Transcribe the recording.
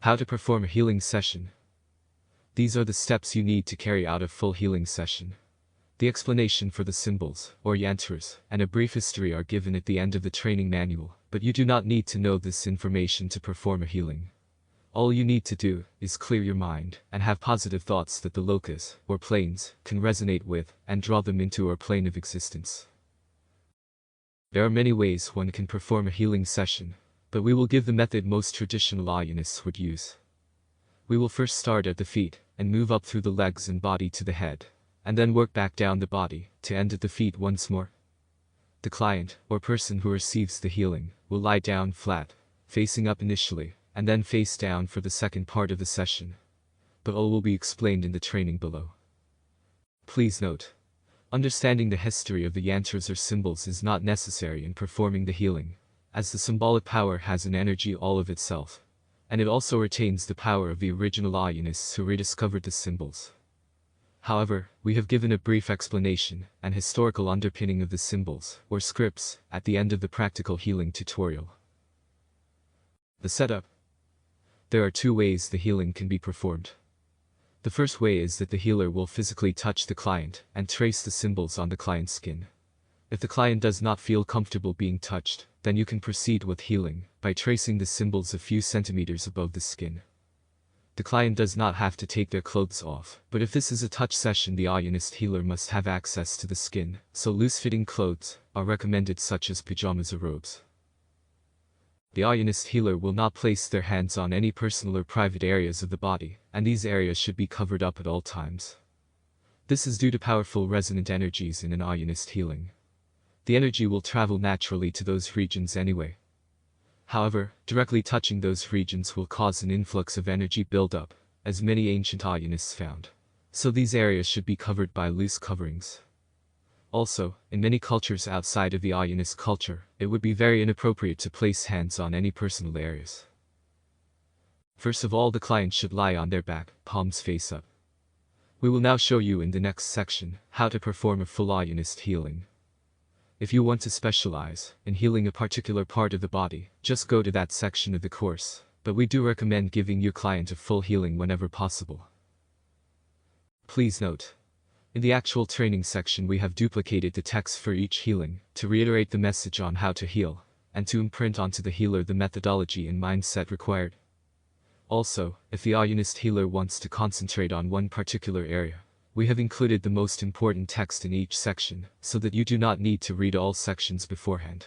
How to perform a healing session. These are the steps you need to carry out a full healing session. The explanation for the symbols, or yantras, and a brief history are given at the end of the training manual, but you do not need to know this information to perform a healing. All you need to do is clear your mind and have positive thoughts that the lokas, or planes, can resonate with and draw them into our plane of existence. There are many ways one can perform a healing session, but we will give the method most traditional Aaiyanists would use. We will first start at the feet and move up through the legs and body to the head, and then work back down the body to end at the feet once more. The client, or person who receives the healing, will lie down flat, facing up initially, and then face down for the second part of the session. But all will be explained in the training below. Please note, understanding the history of the yantras or symbols is not necessary in performing the healing, as the symbolic power has an energy all of itself, and it also retains the power of the original Aaiyanists who rediscovered the symbols. However, we have given a brief explanation and historical underpinning of the symbols, or scripts, at the end of the practical healing tutorial. The setup. There are two ways the healing can be performed. The first way is that the healer will physically touch the client and trace the symbols on the client's skin. If the client does not feel comfortable being touched, then you can proceed with healing by tracing the symbols a few centimeters above the skin. The client does not have to take their clothes off, but if this is a touch session, the Aaiyyanist healer must have access to the skin, so loose-fitting clothes are recommended, such as pajamas or robes. The Aaiyyanist healer will not place their hands on any personal or private areas of the body, and these areas should be covered up at all times. This is due to powerful resonant energies in an Aaiyyanist healing. The energy will travel naturally to those regions anyway. However, directly touching those regions will cause an influx of energy buildup, as many ancient Aaiyanists found. So these areas should be covered by loose coverings. Also, in many cultures outside of the Aaiyyanist culture, it would be very inappropriate to place hands on any personal areas. First of all, the client should lie on their back, palms face up. We will now show you in the next section how to perform a full Aaiyyanist healing. If you want to specialize in healing a particular part of the body, just go to that section of the course, but we do recommend giving your client a full healing whenever possible. Please note, in the actual training section we have duplicated the text for each healing, to reiterate the message on how to heal, and to imprint onto the healer the methodology and mindset required. Also, if the Aaiyyanist healer wants to concentrate on one particular area, we have included the most important text in each section, so that you do not need to read all sections beforehand.